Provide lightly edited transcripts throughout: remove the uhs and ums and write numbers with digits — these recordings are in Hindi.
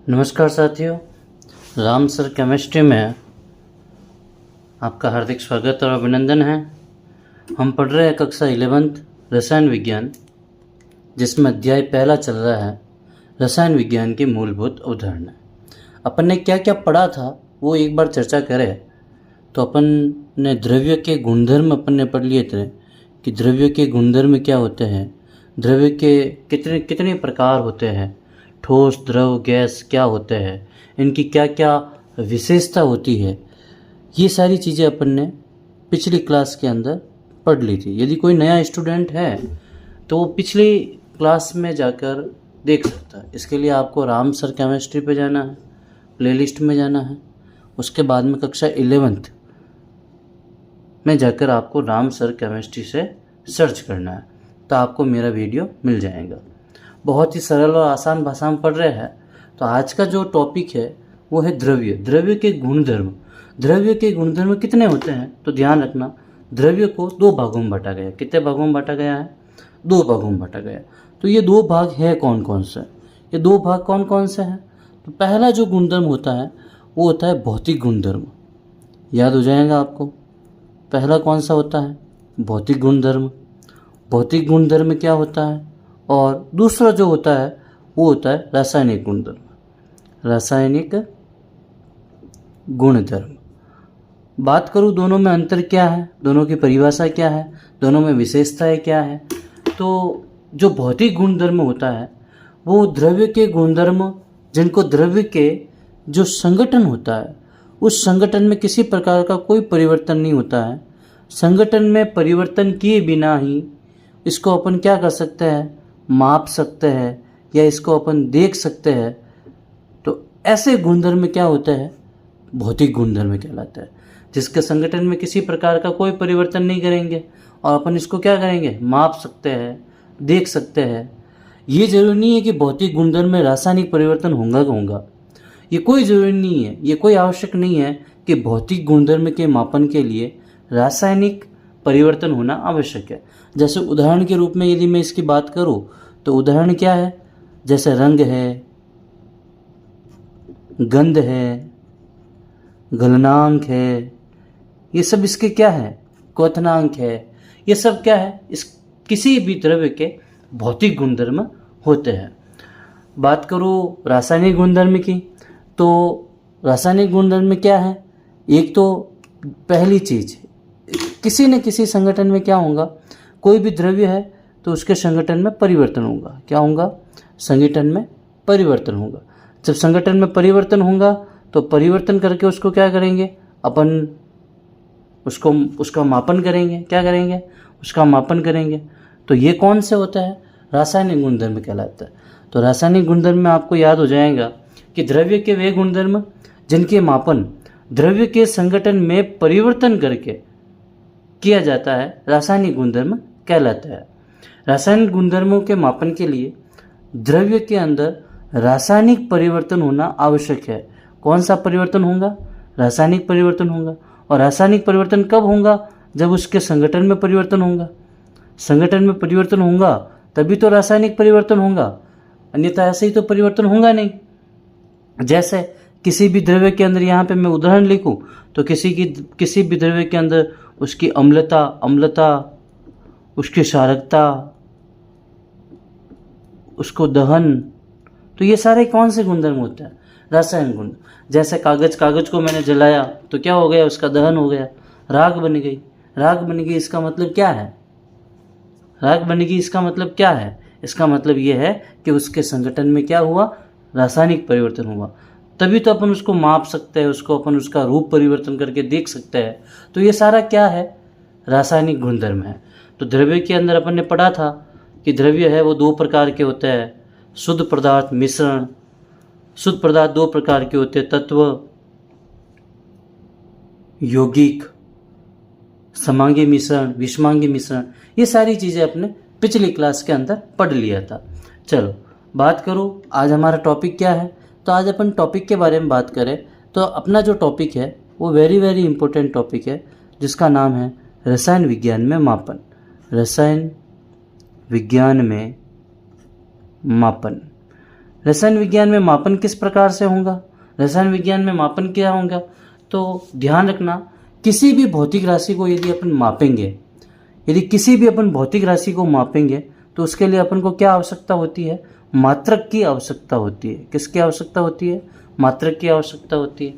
नमस्कार साथियों, राम सर केमिस्ट्री में आपका हार्दिक स्वागत और अभिनंदन है। हम पढ़ रहे हैं कक्षा 11th रसायन विज्ञान, जिसमें अध्याय पहला चल रहा है रसायन विज्ञान की मूलभूत अवधारणा। अपन ने क्या क्या पढ़ा था वो एक बार चर्चा करें तो अपन ने द्रव्य के गुणधर्म अपन ने पढ़ लिए थे कि द्रव्य के गुणधर्म क्या होते हैं, द्रव्य के कितने कितने प्रकार होते हैं, ठोस द्रव गैस क्या होते हैं, इनकी क्या क्या विशेषता होती है। ये सारी चीज़ें अपन ने पिछली क्लास के अंदर पढ़ ली थी। यदि कोई नया स्टूडेंट है तो वो पिछली क्लास में जाकर देख सकता है। इसके लिए आपको राम सर केमिस्ट्री पे जाना है, प्लेलिस्ट में जाना है, उसके बाद में कक्षा 11th में जाकर आपको राम सर केमिस्ट्री से सर्च करना है तो आपको मेरा वीडियो मिल जाएगा। बहुत ही सरल और आसान भाषा में पढ़ रहे हैं। तो आज का जो टॉपिक है वो है द्रव्य, द्रव्य के गुणधर्म। द्रव्य के गुणधर्म कितने होते हैं तो ध्यान रखना, द्रव्य को दो भागों में बांटा गया। कितने भागों में बांटा गया है? दो भागों में बांटा गया। तो ये दो भाग है कौन कौन से? ये दो भाग कौन कौन से हैं? तो पहला जो गुणधर्म होता है वो होता है भौतिक गुणधर्म। याद हो जाएगा आपको, पहला कौन सा होता है? भौतिक गुणधर्म। भौतिक गुणधर्म क्या होता है? और दूसरा जो होता है वो होता है रासायनिक गुणधर्म। रासायनिक गुणधर्म बात करूँ, दोनों में अंतर क्या है, दोनों की परिभाषा क्या है, दोनों में विशेषताएं क्या है? तो जो भौतिक गुणधर्म होता है वो द्रव्य के गुणधर्म, जिनको द्रव्य के जो संगठन होता है उस संगठन में किसी प्रकार का कोई परिवर्तन नहीं होता है। संगठन में परिवर्तन किए बिना ही इसको अपन क्या कर सकते हैं? माप सकते हैं या इसको अपन देख सकते हैं। तो ऐसे गुणधर्म क्या होते हैं? भौतिक गुणधर्म कहलाता है, जिसके संगठन में किसी प्रकार का कोई परिवर्तन नहीं करेंगे और अपन इसको क्या करेंगे? माप सकते हैं, देख सकते हैं। ये जरूरी नहीं है कि भौतिक गुणधर्म में रासायनिक परिवर्तन होगा। ये कोई जरूरी नहीं है, ये कोई आवश्यक नहीं है कि भौतिक गुणधर्म के मापन के लिए रासायनिक परिवर्तन होना आवश्यक है। जैसे उदाहरण के रूप में यदि मैं इसकी बात करूं तो उदाहरण क्या है? जैसे रंग है, गंध है, गलनांक है, ये सब इसके क्या है? क्वथनांक है। ये सब क्या है? इस किसी भी द्रव्य के भौतिक गुणधर्म होते हैं। बात करूं रासायनिक गुणधर्म की, तो रासायनिक गुणधर्म में क्या है? एक तो पहली चीज, किसी न किसी संगठन में क्या होगा? कोई भी द्रव्य है तो उसके संगठन में परिवर्तन होगा। क्या होगा? संगठन में परिवर्तन होगा। जब संगठन में परिवर्तन होगा तो परिवर्तन करके उसको क्या करेंगे? अपन उसका मापन करेंगे। क्या करेंगे? उसका मापन करेंगे। तो ये कौन से होता है? रासायनिक गुणधर्म कहलाता है। तो रासायनिक गुणधर्म में आपको याद हो जाएगा कि द्रव्य के वे गुणधर्म जिनके मापन द्रव्य के संगठन में परिवर्तन करके किया जाता है, रासायनिक गुणधर्म कहलाता है। रासायनिक गुणधर्मों के मापन के लिए द्रव्य के अंदर रासायनिक परिवर्तन होना आवश्यक है। कौन सा परिवर्तन होगा? रासायनिक परिवर्तन होगा। और रासायनिक परिवर्तन कब होगा? जब उसके संगठन में परिवर्तन होगा। संगठन में परिवर्तन होगा तभी तो रासायनिक परिवर्तन होगा, अन्यथा ऐसे ही तो परिवर्तन होगा नहीं। जैसे किसी भी द्रव्य के अंदर, यहाँ पे मैं उदाहरण लिखूं तो किसी भी द्रव्य के अंदर उसकी अम्लता, उसकी क्षारकता, उसको दहन, तो ये सारे कौन से गुणधर्म होते हैं? रासायनिक गुण। जैसे कागज को मैंने जलाया तो क्या हो गया? उसका दहन हो गया, राख बन गई। राख बन गई, इसका मतलब क्या है? राख बनेगी, इसका मतलब क्या है? इसका मतलब ये है कि उसके संगठन में क्या हुआ? रासायनिक परिवर्तन हुआ। तभी तो अपन उसको माप सकते हैं, अपन उसका रूप परिवर्तन करके देख सकते हैं। तो ये सारा क्या है? रासायनिक गुणधर्म है। तो द्रव्य के अंदर अपन ने पढ़ा था कि द्रव्य है वो दो प्रकार के होते हैं, शुद्ध पदार्थ, मिश्रण। शुद्ध पदार्थ दो प्रकार के होते हैं, तत्व, यौगिक, समांगी मिश्रण, विषमांगी मिश्रण। ये सारी चीज़ें अपने पिछली क्लास के अंदर पढ़ लिया था। चलो बात करूँ आज हमारा टॉपिक क्या है। तो आज अपन टॉपिक के बारे में बात करें तो अपना जो टॉपिक है वो वेरी वेरी इंपॉर्टेंट टॉपिक है, जिसका नाम है रसायन विज्ञान में मापन। रसायन विज्ञान में मापन। रसायन विज्ञान में मापन किस प्रकार से होगा? रसायन विज्ञान में मापन क्या होगा? तो ध्यान रखना, किसी भी भौतिक राशि को यदि अपन मापेंगे, यदि किसी भी अपन भौतिक राशि को मापेंगे तो उसके लिए अपन को क्या आवश्यकता होती है? मात्रक की आवश्यकता होती है। किसकी आवश्यकता होती है? मात्रक की आवश्यकता होती है।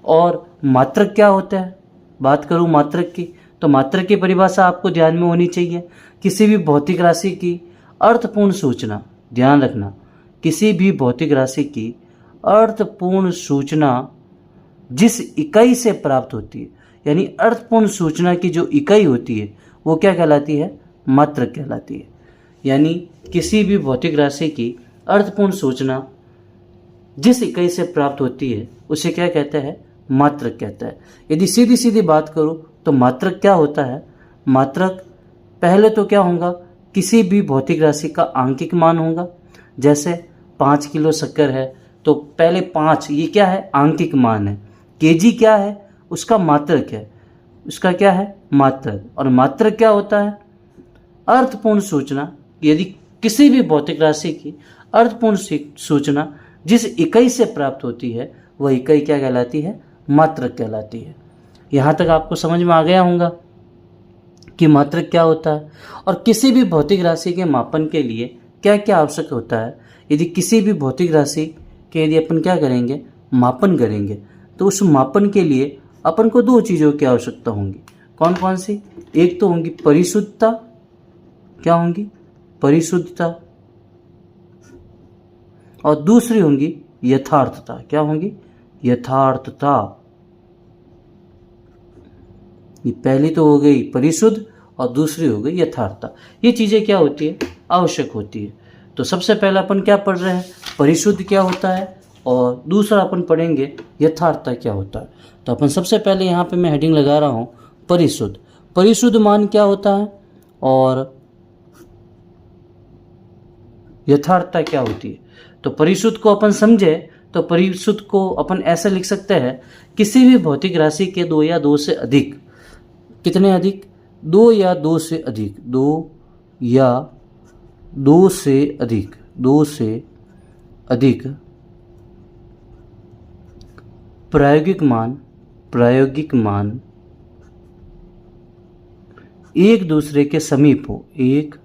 और मात्रक क्या होता है? बात करूं मात्रक की, तो मात्रक की परिभाषा आपको ध्यान में होनी चाहिए। किसी भी भौतिक राशि की अर्थपूर्ण सूचना, ध्यान रखना, किसी भी भौतिक राशि की अर्थपूर्ण सूचना जिस इकाई से प्राप्त होती है, यानी अर्थपूर्ण सूचना की जो इकाई होती है वो क्या कहलाती है? मात्रक कहलाती है। यानी किसी भी भौतिक राशि की अर्थपूर्ण सूचना जिस इकाई से प्राप्त होती है उसे क्या कहता है? मात्रक कहता है। यदि सीधी सीधी बात करूं तो मात्रक क्या होता है? मात्रक पहले तो क्या होगा? किसी भी भौतिक राशि का आंकिक मान होगा। जैसे 5 किलो शक्कर है तो पहले 5, ये क्या है? आंकिक मान है। केजी क्या है? उसका मात्रक है। उसका क्या है? मात्रक। और मात्रक क्या होता है? अर्थपूर्ण सूचना। यदि किसी भी भौतिक राशि की अर्थपूर्ण सूचना जिस इकाई से प्राप्त होती है वह इकाई क्या कहलाती है? मात्रक कहलाती है। यहाँ तक आपको समझ में आ गया होगा कि मात्रक क्या होता है। और किसी भी भौतिक राशि के मापन के लिए क्या क्या आवश्यक होता है? यदि किसी भी भौतिक राशि के यदि अपन क्या करेंगे? मापन करेंगे, तो उस मापन के लिए अपन को 2 चीज़ों की आवश्यकता होंगी। कौन कौन सी? एक तो होंगी परिशुद्धता। क्या होंगी? परिशुद्धता। और दूसरी होंगी यथार्थता। क्या होंगी? यथार्थता। ये पहली तो हो गई परिशुद्ध और दूसरी हो गई यथार्थता। ये चीज़ें क्या होती है? आवश्यक होती है। तो सबसे पहले अपन क्या पढ़ रहे हैं? परिशुद्ध क्या होता है, और दूसरा अपन पढ़ेंगे यथार्थता क्या होता है। तो अपन सबसे पहले यहाँ पे मैं हेडिंग लगा रहा हूँ परिशुद्ध। परिशुद्ध मान क्या होता है और यथार्थता क्या होती है। तो परिशुद्ध को अपन समझे तो परिशुद्ध को अपन ऐसे लिख सकते हैं, किसी भी भौतिक राशि के 2 या 2 से अधिक, कितने अधिक? 2 या 2 से अधिक, 2 या 2 से अधिक, 2 से अधिक प्रायोगिक मान एक दूसरे के समीप हो, एक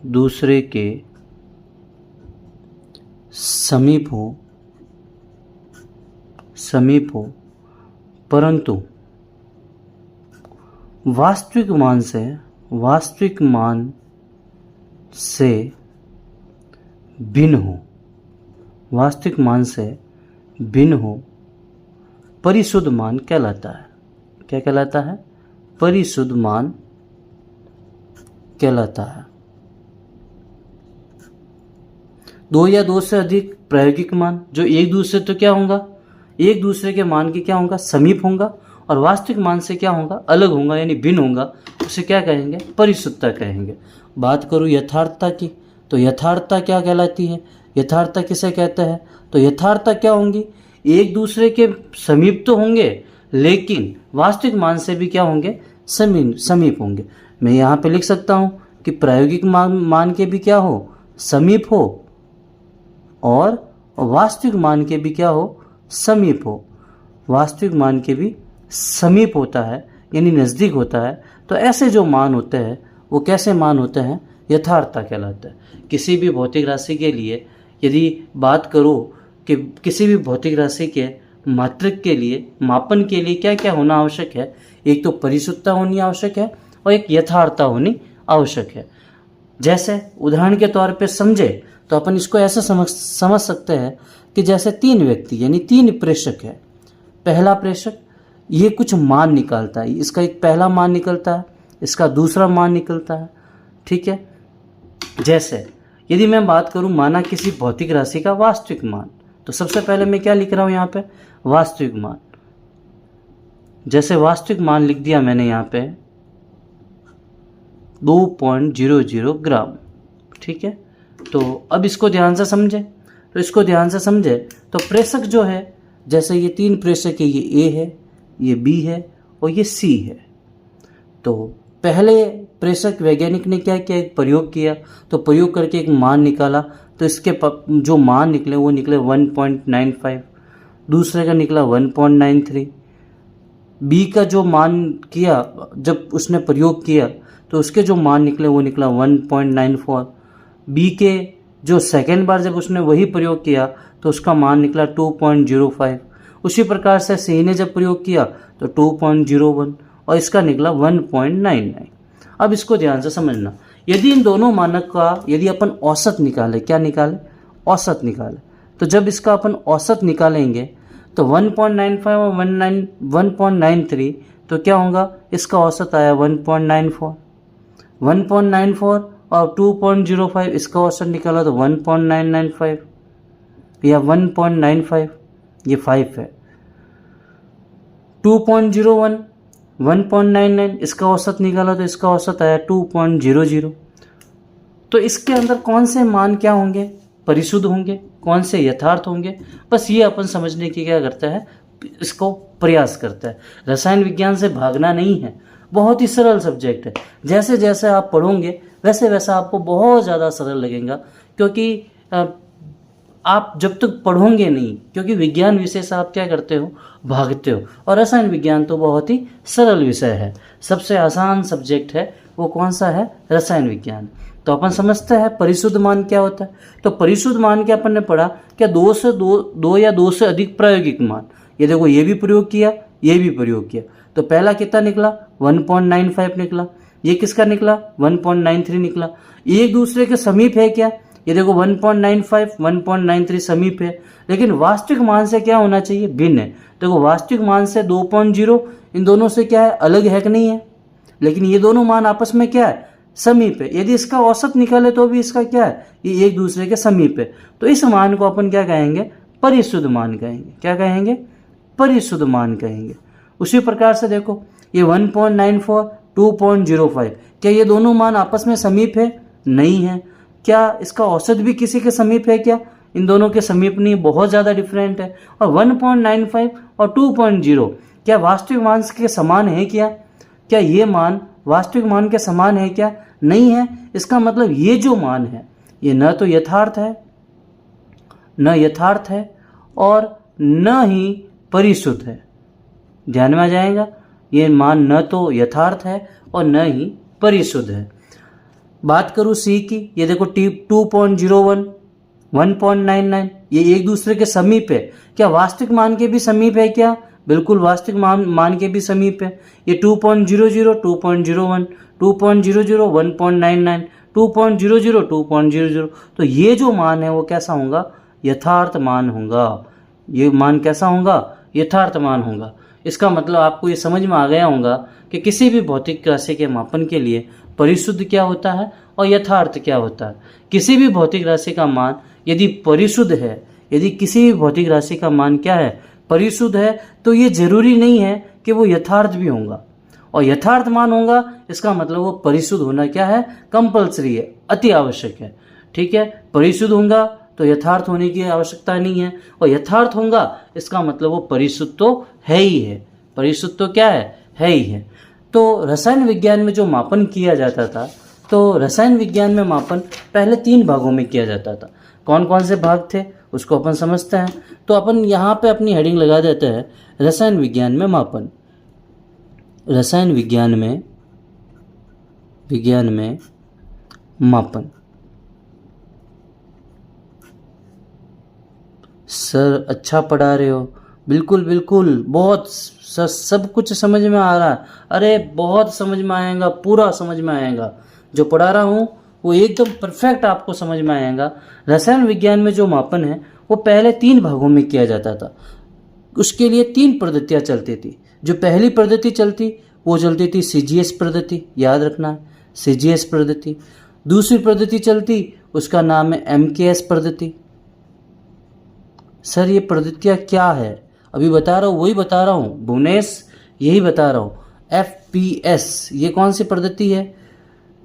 दूसरे के समीप हो, परंतु वास्तविक मान से भिन्न हो, वास्तविक मान से भिन्न हो, परिशुद्ध मान कहलाता है। क्या कहलाता है? परिशुद्ध मान कहलाता है। 2 या 2 से अधिक प्रायोगिक मान जो एक दूसरे तो क्या होगा? एक दूसरे के मान के क्या होगा? समीप होगा, और वास्तविक मान से क्या होगा? अलग होगा, यानी भिन्न होगा। उसे क्या कहेंगे? परिशुद्धता कहेंगे। बात करूँ यथार्थता की, तो यथार्थता क्या कहलाती है? यथार्थता किसे कहते हैं? तो यथार्थता क्या होंगी? एक दूसरे के समीप तो होंगे, लेकिन वास्तविक मान से भी क्या होंगे? समीप होंगे। मैं यहाँ पे लिख सकता हूँ कि प्रायोगिक मान के भी क्या हो? समीप हो, और वास्तविक मान के भी क्या हो? समीप हो। वास्तविक मान के भी समीप होता है, यानी नज़दीक होता है। तो ऐसे जो मान होते हैं वो कैसे मान होते हैं? यथार्थता कहलाता है। किसी भी भौतिक राशि के लिए यदि बात करो कि किसी भी भौतिक राशि के मात्रक के लिए, मापन के लिए क्या क्या होना आवश्यक है? एक तो परिशुद्धता होनी आवश्यक है और एक यथार्थता होनी आवश्यक है। जैसे उदाहरण के तौर पे समझे तो अपन इसको ऐसे समझ सकते हैं कि जैसे 3 व्यक्ति यानी 3 प्रेषक है। पहला प्रेषक ये कुछ मान निकालता है, इसका एक पहला मान निकलता है, इसका दूसरा मान निकलता है। ठीक है। जैसे यदि मैं बात करूं माना किसी भौतिक राशि का वास्तविक मान, तो सबसे पहले मैं क्या लिख रहा हूं यहाँ पे? वास्तविक मान। जैसे वास्तविक मान लिख दिया मैंने यहाँ पे 2.00 ग्राम। ठीक है। तो अब इसको ध्यान से समझे, तो प्रेषक जो है, जैसे ये 3 प्रेषक है, ये A है, ये B है और ये C है। तो पहले प्रेषक वैज्ञानिक ने क्या किया? एक प्रयोग किया, तो प्रयोग करके एक मान निकाला तो इसके जो मान निकले वो निकले 1.95, दूसरे का निकला 1.93। बी का जो मान किया जब उसने प्रयोग किया तो उसके जो मान निकले वो निकला 1.94। बी के जो सेकेंड बार जब उसने वही प्रयोग किया तो उसका मान निकला 2.05। उसी प्रकार से सी ने जब प्रयोग किया तो 2.01 और इसका निकला 1.99। अब इसको ध्यान से समझना, यदि इन दोनों मानक का यदि अपन औसत निकाले, क्या निकाले, औसत निकाले, तो जब इसका अपन औसत निकालेंगे तो 1.95 और 1.93 तो क्या होगा, इसका औसत आया 1.94। 1.94 और 2.05 इसका औसत निकाला तो 1.995 या 1.95, ये 5 है। 2.01 1.99 इसका औसत निकाला तो इसका औसत आया 2.00। तो इसके अंदर कौन से मान क्या होंगे, परिशुद्ध होंगे, कौन से यथार्थ होंगे, बस ये अपन समझने की क्या करता है, इसको प्रयास करता है। रसायन विज्ञान से भागना नहीं है, बहुत ही सरल सब्जेक्ट है। जैसे जैसे आप पढ़ोगे वैसे वैसा आपको बहुत ज़्यादा सरल लगेगा, क्योंकि आप जब तक पढ़ोगे नहीं, क्योंकि विज्ञान विषय से आप क्या करते हो, भागते हो, और रसायन विज्ञान तो बहुत ही सरल विषय है। सबसे आसान सब्जेक्ट है वो कौन सा है, रसायन विज्ञान। तो अपन समझते हैं परिशुद्ध मान क्या होता है। तो परिशुद्ध मान क्या अपन ने पढ़ा, क्या दो या दो से अधिक प्रायोगिक मान। ये देखो, ये भी प्रयोग किया, ये भी प्रयोग किया, तो पहला कितना निकला, 1.95 निकला। ये किसका निकला, 1.93 निकला। एक दूसरे के समीप है क्या, ये देखो 1.95 1.93 समीप है, लेकिन वास्तविक मान से क्या होना चाहिए, भिन्न है। देखो वास्तविक मान से 2.0 इन दोनों से क्या है, अलग है कि नहीं है, लेकिन ये दोनों मान आपस में क्या है, समीप है। यदि इसका औसत निकाले तो भी इसका क्या है, ये एक दूसरे के समीप है। तो इस मान को अपन क्या कहेंगे, परिशुद्ध मान कहेंगे। क्या कहेंगे, परिशुद्ध मान कहेंगे। उसी प्रकार से देखो ये 1.94 2.05, क्या ये दोनों मान आपस में समीप है, नहीं है। क्या इसका औसत भी किसी के समीप है, क्या इन दोनों के समीप नहीं, बहुत ज़्यादा डिफरेंट है। और 1.95 और 2.0 क्या वास्तविक मान के समान है, क्या ये मान वास्तविक मान के समान है, क्या नहीं है। इसका मतलब ये जो मान है ये न तो यथार्थ है और न ही परिशुद्ध है। ध्यान में आ जाएगा, ये मान न तो यथार्थ है और न ही परिशुद्ध है। बात करूँ सी की, ये देखो 2.01 1.99 ये एक दूसरे के समीप है। क्या वास्तविक मान के भी समीप है, क्या बिल्कुल वास्तविक मान के भी समीप है। ये 2.00 2.01 2.00 1.99 2.00 2.00, तो ये जो मान है वो कैसा होगा, यथार्थ मान होगा। ये मान कैसा होगा, यथार्थ मान होगा। इसका मतलब आपको ये समझ में आ गया होगा कि किसी भी भौतिक राशि के मापन के लिए परिशुद्ध क्या होता है और यथार्थ क्या होता है। किसी भी भौतिक राशि का मान यदि परिशुद्ध है, यदि किसी भी भौतिक राशि का मान क्या है, परिशुद्ध है, तो ये जरूरी नहीं है कि वो यथार्थ भी होगा। और यथार्थ मान होगा इसका मतलब वो परिशुद्ध होना क्या है, कंपल्सरी है, अति आवश्यक है। ठीक है, परिशुद्ध होगा तो यथार्थ होने की आवश्यकता नहीं है, और यथार्थ होगा इसका मतलब वो परिशुद्ध तो है ही है। परिशुद्ध तो क्या है ही है। तो रसायन विज्ञान में जो मापन किया जाता था, तो रसायन विज्ञान में मापन पहले 3 भागों में किया जाता था। कौन कौन से भाग थे उसको अपन समझते हैं। तो अपन यहाँ पे अपनी हेडिंग लगा देते हैं, रसायन विज्ञान में मापन। रसायन विज्ञान में मापन। सर अच्छा पढ़ा रहे हो, बिल्कुल बिल्कुल, बहुत सब कुछ समझ में आ रहा है। अरे बहुत समझ में आएगा, पूरा समझ में आएगा। जो पढ़ा रहा हूँ वो एकदम परफेक्ट आपको समझ में आएगा। रसायन विज्ञान में जो मापन है वो पहले 3 भागों में किया जाता था। उसके लिए 3 पद्धतियाँ चलती थी। जो पहली पद्धति चलती वो चलती थी CGS पद्धति, याद रखना है CGS पद्धति। दूसरी पद्धति चलती उसका नाम है MKS पद्धति। सर ये पद्धतियाँ क्या है, अभी बता रहा हूँ, वही बता रहा हूँ भुवनेश, यही बता रहा हूँ। FPS ये कौन सी पद्धति है,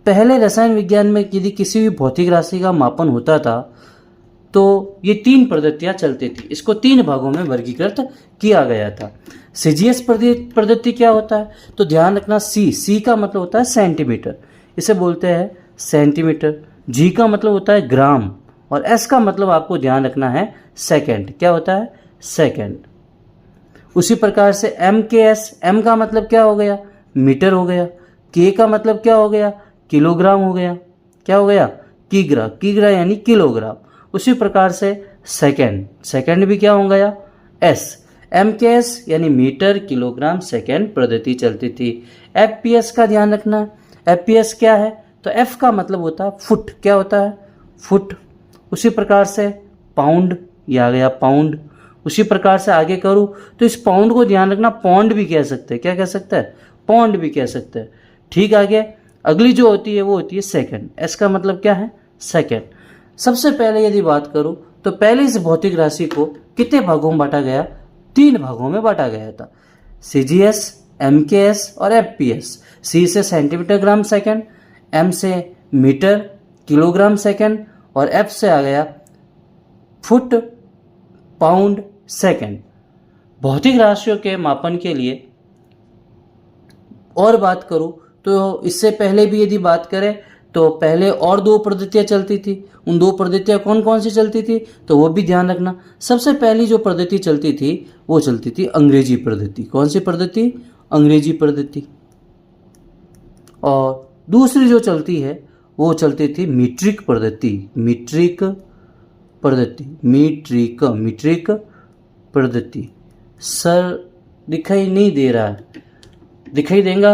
पहले रसायन विज्ञान में यदि किसी भी भौतिक राशि का मापन होता था तो ये 3 पद्धतियाँ चलती थी। इसको 3 भागों में वर्गीकृत किया गया था। CGS पद्धति क्या होता है, तो ध्यान रखना, C का मतलब होता है सेंटीमीटर, इसे बोलते हैं सेंटीमीटर। G का मतलब होता है ग्राम, और एस का मतलब आपको ध्यान रखना है सेकंड। क्या होता है? सेकंड। उसी प्रकार से एम के एस, एम का मतलब क्या हो गया? मीटर हो गया। के का मतलब क्या हो गया? किलोग्राम हो गया। क्या हो गया? किग्रा, किग्रा यानी किलोग्राम। उसी प्रकार से सेकंड, सेकंड भी क्या हो गया? एस। एम के एस यानी मीटर किलोग्राम सेकंड पद्धति चलती थी। एफ पी एस का ध्यान रखना है। एफ पी एस क्या है? तो एफ का मतलब होता है फुट। क्या होता है? फुट। उसी प्रकार से पाउंड, ये आ गया पाउंड। उसी प्रकार से आगे करूँ तो इस पाउंड को ध्यान रखना, पौंड भी कह सकते हैं। क्या कह सकते हैं? पौंड भी कह सकते हैं। ठीक, आगे अगली जो होती है वो होती है सेकंड। एस का मतलब क्या है? सेकंड। सबसे पहले यदि बात करूं तो पहले इस भौतिक राशि को कितने भागों में बांटा गया? 3 भागों में बांटा गया था। सीजीएस, एमकेएस और एफपीएस। सी से सेंटीमीटर ग्राम सेकंड, एम से मीटर किलोग्राम सेकंड और एफ से आ गया फुट पाउंड सेकंड। भौतिक राशियों के मापन के लिए और बात करूं तो इससे पहले भी यदि बात करें तो पहले और 2 पद्धतियां चलती थी। उन 2 पद्धतियां कौन कौन सी चलती थी तो वो भी ध्यान रखना। सबसे पहली जो पद्धति चलती थी वो चलती थी अंग्रेजी पद्धति। कौन सी पद्धति? अंग्रेजी पद्धति। और दूसरी जो चलती है वो चलती थी मीट्रिक पद्धति। मीट्रिक पद्धति, मीट्रिक पद्धति। सर दिखाई नहीं दे रहा है, दिखाई देगा?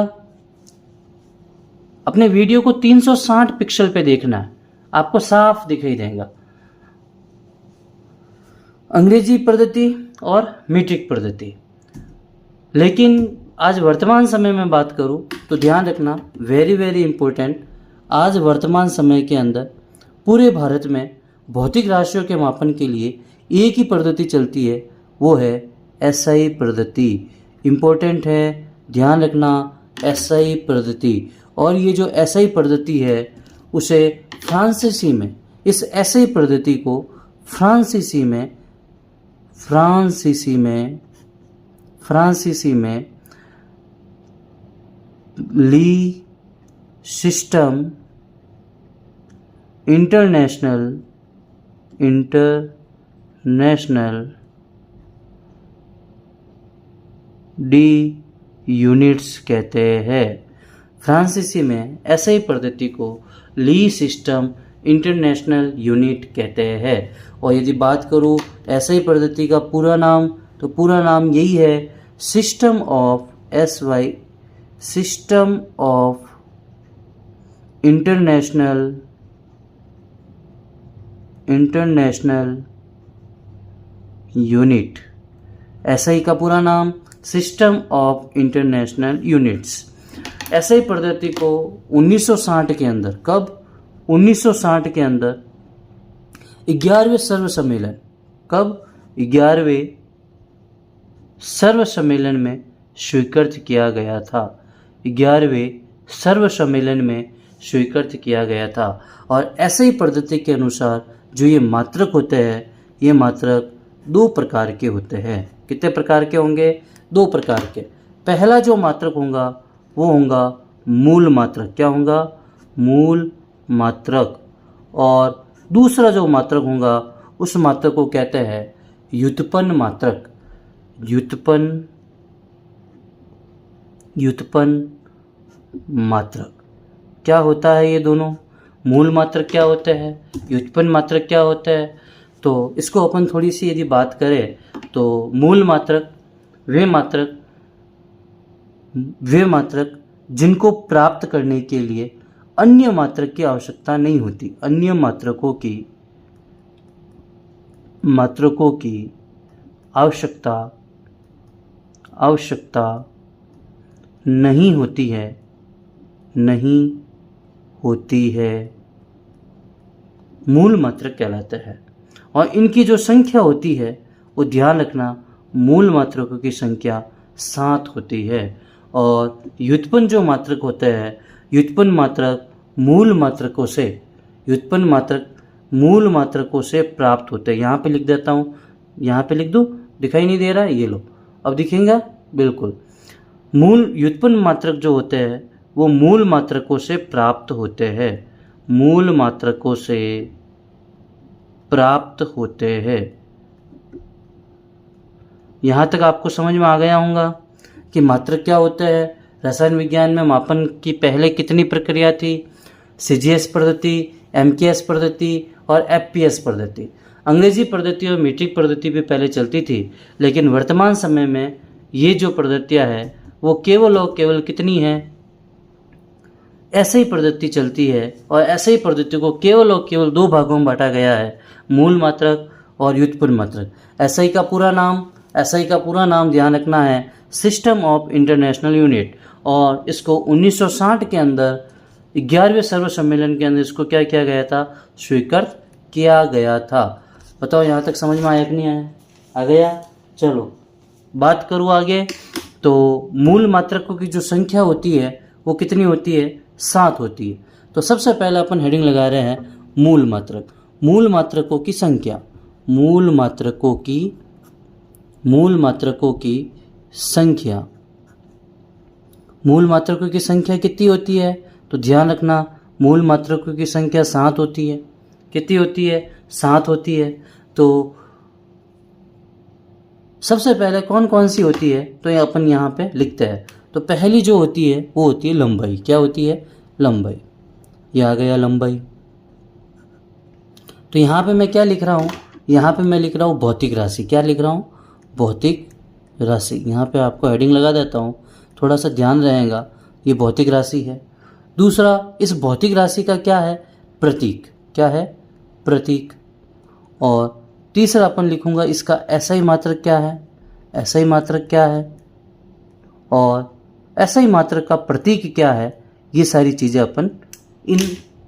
अपने वीडियो को 360 पिक्सल पे देखना है, आपको साफ दिखाई देगा। अंग्रेजी पद्धति और मीट्रिक पद्धति। लेकिन आज वर्तमान समय में बात करूं तो ध्यान रखना, वेरी वेरी इंपॉर्टेंट, आज वर्तमान समय के अंदर पूरे भारत में भौतिक राशियों के मापन के लिए एक ही पद्धति चलती है, वो है एसआई पद्धति। इंपॉर्टेंट है, ध्यान रखना, एसआई पद्धति। और ये जो एसआई पद्धति है उसे फ्रांसीसी में, इस एसआई पद्धति को फ्रांसीसी में ली सिस्टम इंटरनेशनल डी यूनिट्स कहते हैं। फ्रांसीसी में एसआई पद्धति को ली सिस्टम इंटरनेशनल यूनिट कहते हैं। और यदि बात करूँ एसआई पद्धति का पूरा नाम, तो पूरा नाम यही है, system of international unit. SI का पूरा नाम system of international units. SI पद्धति को 1960 के अंदर, कब? 1960 के अंदर 11वें सर्व सम्मेलन, कब? 11वें सर्व सम्मेलन में स्वीकृत किया गया था। 11वें सर्व सम्मेलन में स्वीकृत किया गया था। और एसआई पद्धति के अनुसार जो ये मात्रक होते हैं, ये मात्रक 2 प्रकार के होते हैं। कितने प्रकार के होंगे? 2 प्रकार के। पहला जो मात्रक होगा वो होगा मूल मात्रक। क्या होगा? मूल मात्रक। और दूसरा जो मात्रक होगा उस मात्रक को कहते हैं व्युत्पन्न मात्रक। व्युत्पन्न मात्रक। क्या होता है ये दोनों? मूल मात्रक क्या होते हैं, व्युत्पन्न मात्रक क्या होता है? तो इसको अपन थोड़ी सी यदि बात करें तो मूल मात्रक वे मात्रक जिनको प्राप्त करने के लिए अन्य मात्रक की आवश्यकता नहीं होती। अन्य मात्रकों की आवश्यकता नहीं होती है, मूल मात्रक कहलाते हैं। और इनकी जो संख्या होती है वो ध्यान रखना, मूल मात्रकों की संख्या 7 होती है। और व्युत्पन्न जो मात्रक होते हैं, व्युत्पन्न मात्रक मूल मात्रकों से प्राप्त होते हैं। यहाँ पे लिख देता हूँ, यहाँ पे लिख दूँ, दिखाई नहीं दे रहा है? ये लो, अब दिखेगा बिल्कुल। मूल व्युत्पन्न मात्रक जो होते हैं वो मूल मात्रकों से प्राप्त होते हैं। मूल मात्रकों से प्राप्त होते हैं। यहाँ तक आपको समझ में आ गया होगा कि मात्रक क्या होता है। रसायन विज्ञान में मापन की पहले कितनी प्रक्रिया थी? CGS पद्धति, MKS पद्धति और FPS पद्धति। अंग्रेजी पद्धति और मीट्रिक पद्धति भी पहले चलती थी, लेकिन वर्तमान समय में ये जो पद्धतियाँ हैं वो केवल और केवल कितनी हैं? ऐसे ही पद्धति चलती है और ऐसे ही पद्धति को केवल और केवल 2 भागों में बांटा गया है, मूल मात्रक और व्युत्पन्न मात्रक। SI का पूरा नाम ध्यान रखना है, सिस्टम ऑफ इंटरनेशनल यूनिट, और इसको 1960 के अंदर 11वें सर्व सम्मेलन के अंदर इसको क्या किया गया था? स्वीकृत किया गया था। बताओ यहाँ तक समझ में आया कि नहीं आया? आ गया। चलो बात करूँ आगे, तो मूल मात्रकों की जो संख्या होती है वो कितनी होती है? 7 होती है। तो सबसे पहले अपन हेडिंग लगा रहे हैं मूल मात्रक। मूल मात्रकों की संख्या, मूल मात्रकों की संख्या कितनी होती है? तो ध्यान रखना, मूल मात्रकों की संख्या 7 होती है। कितनी होती है? 7 होती है। तो सबसे पहले कौन कौन सी होती है? तो ये अपन यहाँ पे लिखते हैं। तो पहली जो होती है वो होती है लंबाई। क्या होती है? लंबाई। ये आ गया लंबाई। तो यहाँ पे मैं क्या लिख रहा हूँ? यहाँ पे मैं लिख रहा हूँ भौतिक राशि। क्या लिख रहा हूँ? भौतिक राशि। यहाँ पे आपको हेडिंग लगा देता हूँ, थोड़ा सा ध्यान रहेगा। ये भौतिक राशि है। दूसरा, इस भौतिक राशि का क्या है? प्रतीक। क्या है? प्रतीक। और तीसरा अपन लिखूंगा इसका SI मात्रक क्या है? SI मात्रक क्या है? और SI मात्रक का प्रतीक क्या है? ये सारी चीज़ें अपन इन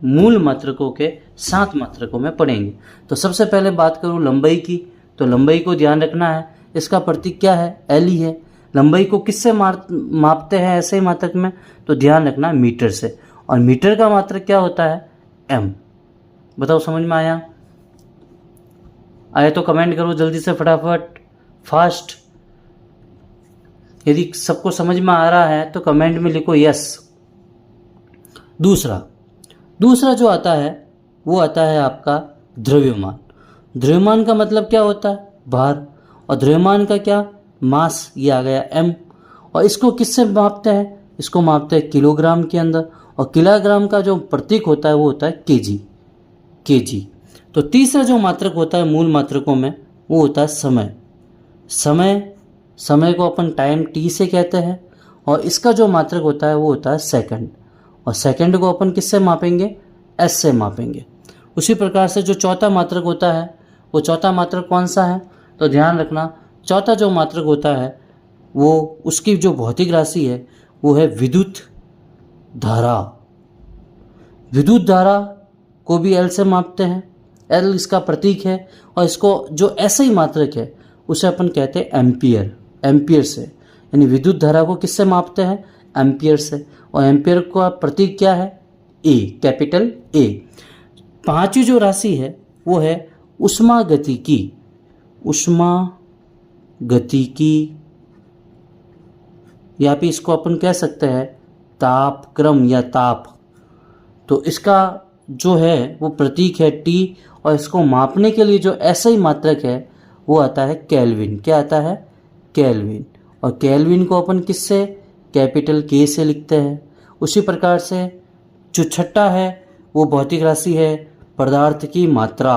मूल मात्रकों के 7 मात्रकों में पढ़ेंगे। तो सबसे पहले बात करूँ लंबाई की, तो लंबाई को ध्यान रखना है, इसका प्रतीक क्या है? L ही है। लंबाई को किससे मापते हैं SI मात्रक में? तो ध्यान रखना मीटर से, और मीटर का मात्रक क्या होता है? M। बताओ समझ में आया? आए तो कमेंट करो जल्दी से, फटाफट, फास्ट। यदि सबको समझ में आ रहा है तो कमेंट में लिखो यस। दूसरा जो आता है वो आता है आपका द्रव्यमान। द्रव्यमान का मतलब क्या होता है? भार। और द्रव्यमान का क्या? मास। ये आ गया M। और इसको किससे मापते हैं? इसको मापते हैं किलोग्राम के अंदर, और किलोग्राम का जो प्रतीक होता है वो होता है kg। तो तीसरा जो मात्रक होता है मूल मात्रकों में वो होता है समय को अपन टाइम T से कहते हैं, और इसका जो मात्रक होता है वो होता है सेकंड, और सेकंड को अपन किससे मापेंगे? S से मापेंगे। उसी प्रकार से जो चौथा मात्रक होता है वो चौथा मात्रक कौन सा है? तो ध्यान रखना, चौथा जो मात्रक होता है वो उसकी जो भौतिक राशि है वो है विद्युत धारा। विद्युत धारा को भी L से मापते हैं, L इसका प्रतीक है, और इसको जो SI मात्रक है उसे अपन कहते हैं एम्पियर से। यानी विद्युत धारा को किससे मापते हैं? एम्पियर से, और एम्पियर का प्रतीक क्या है? A, capital A। पांचवी जो राशि है वो है ऊष्मागतिकी। या फिर इसको अपन कह सकते हैं तापक्रम या ताप। तो इसका जो है वो प्रतीक है T, और इसको मापने के लिए जो SI मात्रक है वो आता है केल्विन। क्या आता है? केल्विन। और केल्विन को अपन किससे? कैपिटल K से लिखते हैं। उसी प्रकार से जो छठा है वो भौतिक राशि है पदार्थ की मात्रा।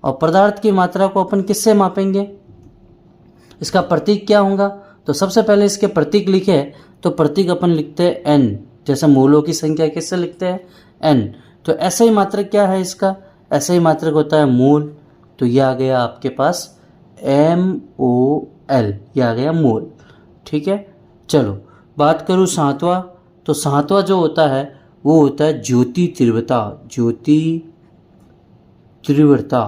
और पदार्थ की मात्रा को अपन किससे मापेंगे? इसका प्रतीक क्या होगा? तो सबसे पहले इसके प्रतीक लिखे, तो प्रतीक अपन लिखते हैं N। जैसे मोलों की संख्या किससे लिखते हैं? N। तो SI मात्रक क्या है इसका? SI मात्रक होता है मोल। तो ये आ गया आपके पास MOL, ये आ गया मोल। ठीक है। चलो बात करूँ सातवां, तो सातवां जो होता है वो होता है ज्योति तीव्रता।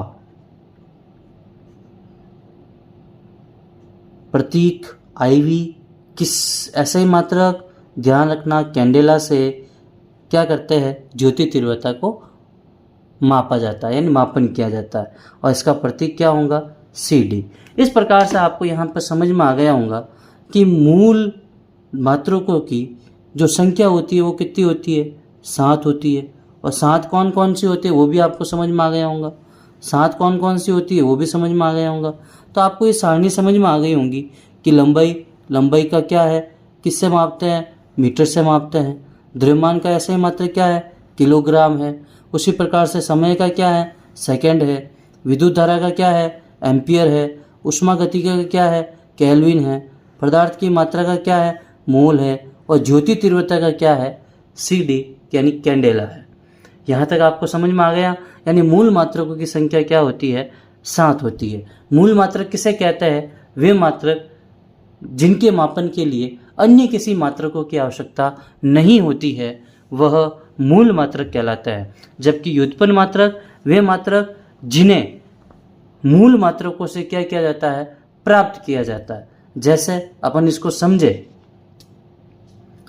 प्रतीक IV। किस SI मात्रक? ध्यान रखना कैंडेला से क्या करते हैं? ज्योति तीव्रता को मापा जाता है, यानी मापन किया जाता है, और इसका प्रतीक क्या होगा? CD। इस प्रकार से आपको यहाँ पर समझ में आ गया होगा कि मूल मात्रकों की जो संख्या होती है वो कितनी होती है? 7 होती है, और सात कौन कौन सी होती है वो भी आपको समझ में आ गया होगा। सात कौन कौन सी होती है वो भी समझ में आ गया होगा। तो आपको ये सारणी समझ में आ गई होंगी कि लंबाई का क्या है, किससे मापते हैं, मीटर से मापते हैं। द्रव्यमान का ऐसे ही मात्रक क्या है, किलोग्राम है। उसी प्रकार से समय का क्या है, सेकंड है। विद्युत धारा का क्या है, एम्पियर है। ऊष्मागतिकी का क्या है, केल्विन है। पदार्थ की मात्रा का क्या है, मोल है। और ज्योति तीव्रता का क्या है, CD यानी कैंडेला है। यहाँ तक आपको समझ में आ गया। यानी मूल मात्रकों की संख्या क्या होती है, 7 होती है। मूल मात्रक किसे कहते हैं, वे मात्रक जिनके मापन के लिए अन्य किसी मात्रकों की आवश्यकता नहीं होती है, वह मूल मात्रक कहलाता है। जबकि व्युत्पन्न मात्रक वे मात्रक जिन्हें मूल मात्रकों से क्या किया जाता है, प्राप्त किया जाता है। जैसे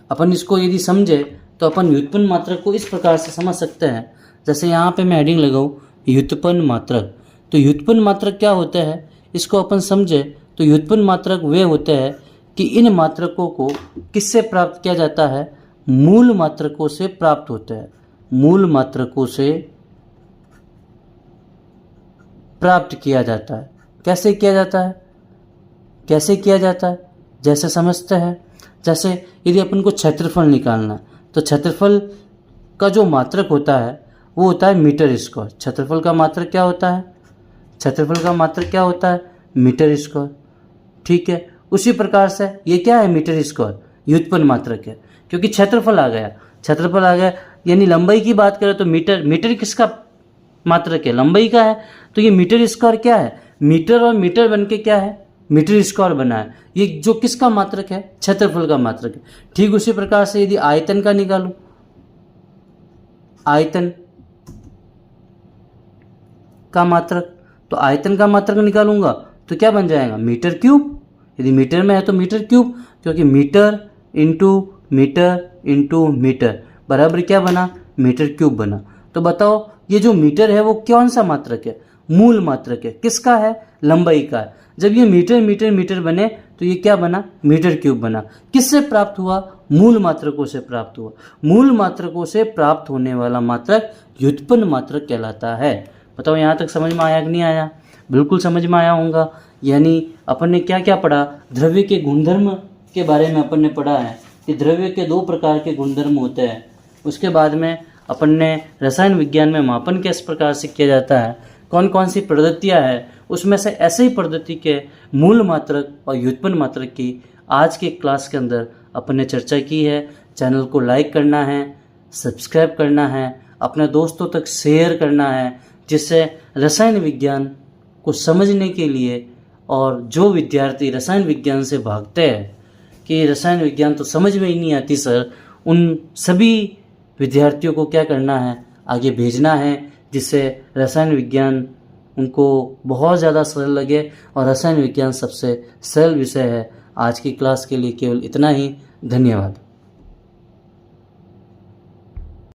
अपन इसको यदि समझे तो अपन व्युत्पन्न मात्रक को इस प्रकार से समझ सकते हैं। जैसे यहाँ पे मैं हेडिंग लगाऊं व्युत्पन्न मात्रक, तो व्युत्पन्न मात्रक क्या होते हैं, इसको अपन समझे तो व्युत्पन्न मात्रक वे होते हैं कि इन मात्रकों को किससे प्राप्त किया जाता है, मूल मात्रकों से प्राप्त होते हैं। मूल मात्रकों से प्राप्त किया जाता है। कैसे किया जाता है, जैसे समझते हैं। जैसे यदि अपन को क्षेत्रफल निकालना है तो क्षेत्रफल का जो मात्रक होता है वो होता है मीटर स्क्वायर। क्षेत्रफल का मात्रक क्या होता है, मीटर स्क्वायर। ठीक है। उसी प्रकार से ये क्या है, मीटर स्क्वायर व्युत्पन्न मात्रक है, क्योंकि क्षेत्रफल आ गया। यानी लंबाई की बात करें तो मीटर किसका मात्रक है, लंबाई का है। तो ये मीटर स्क्वायर क्या है, मीटर और मीटर बनके क्या है, मीटर स्क्वायर बना है। ये जो किसका मात्रक है, क्षेत्रफल का मात्रक है। ठीक उसी प्रकार से यदि आयतन का निकालूं, आयतन का मात्रक निकालूंगा तो क्या बन जाएगा, मीटर क्यूब। यदि मीटर में है तो मीटर क्यूब, क्योंकि मीटर इंटू मीटर बराबर क्या बना, मीटर क्यूब बना। तो बताओ ये जो मीटर है वो कौन सा मात्रक है, मूल मात्रक है। किसका है, लंबाई का है। जब ये मीटर बने तो ये क्या बना, मीटर क्यूब बना। किससे प्राप्त हुआ, मूल मात्रकों से प्राप्त हुआ। मूल मात्रकों से प्राप्त होने वाला मात्रक व्युत्पन्न मात्रक कहलाता है। बताओ यहाँ तक समझ में आया कि नहीं आया, बिल्कुल समझ में आया होगा। यानी अपन ने क्या क्या पढ़ा, द्रव्य के गुणधर्म के बारे में अपन ने पढ़ा है कि द्रव्य के 2 प्रकार के गुणधर्म होते हैं। उसके बाद में अपन ने रसायन विज्ञान में मापन किस प्रकार से किया जाता है, कौन कौन सी पद्धतियाँ हैं, उसमें से ऐसे ही पद्धति के मूल मात्रक और व्युत्पन्न मात्रक की आज के क्लास के अंदर अपन ने चर्चा की है। चैनल को लाइक करना है, सब्सक्राइब करना है, अपने दोस्तों तक शेयर करना है, जिससे रसायन विज्ञान को समझने के लिए, और जो विद्यार्थी रसायन विज्ञान से भागते हैं कि रसायन विज्ञान तो समझ में ही नहीं आती सर, उन सभी विद्यार्थियों को क्या करना है, आगे भेजना है, जिससे रसायन विज्ञान उनको बहुत ज़्यादा सरल लगे। और रसायन विज्ञान सबसे सरल विषय है। आज की क्लास के लिए केवल इतना ही। धन्यवाद।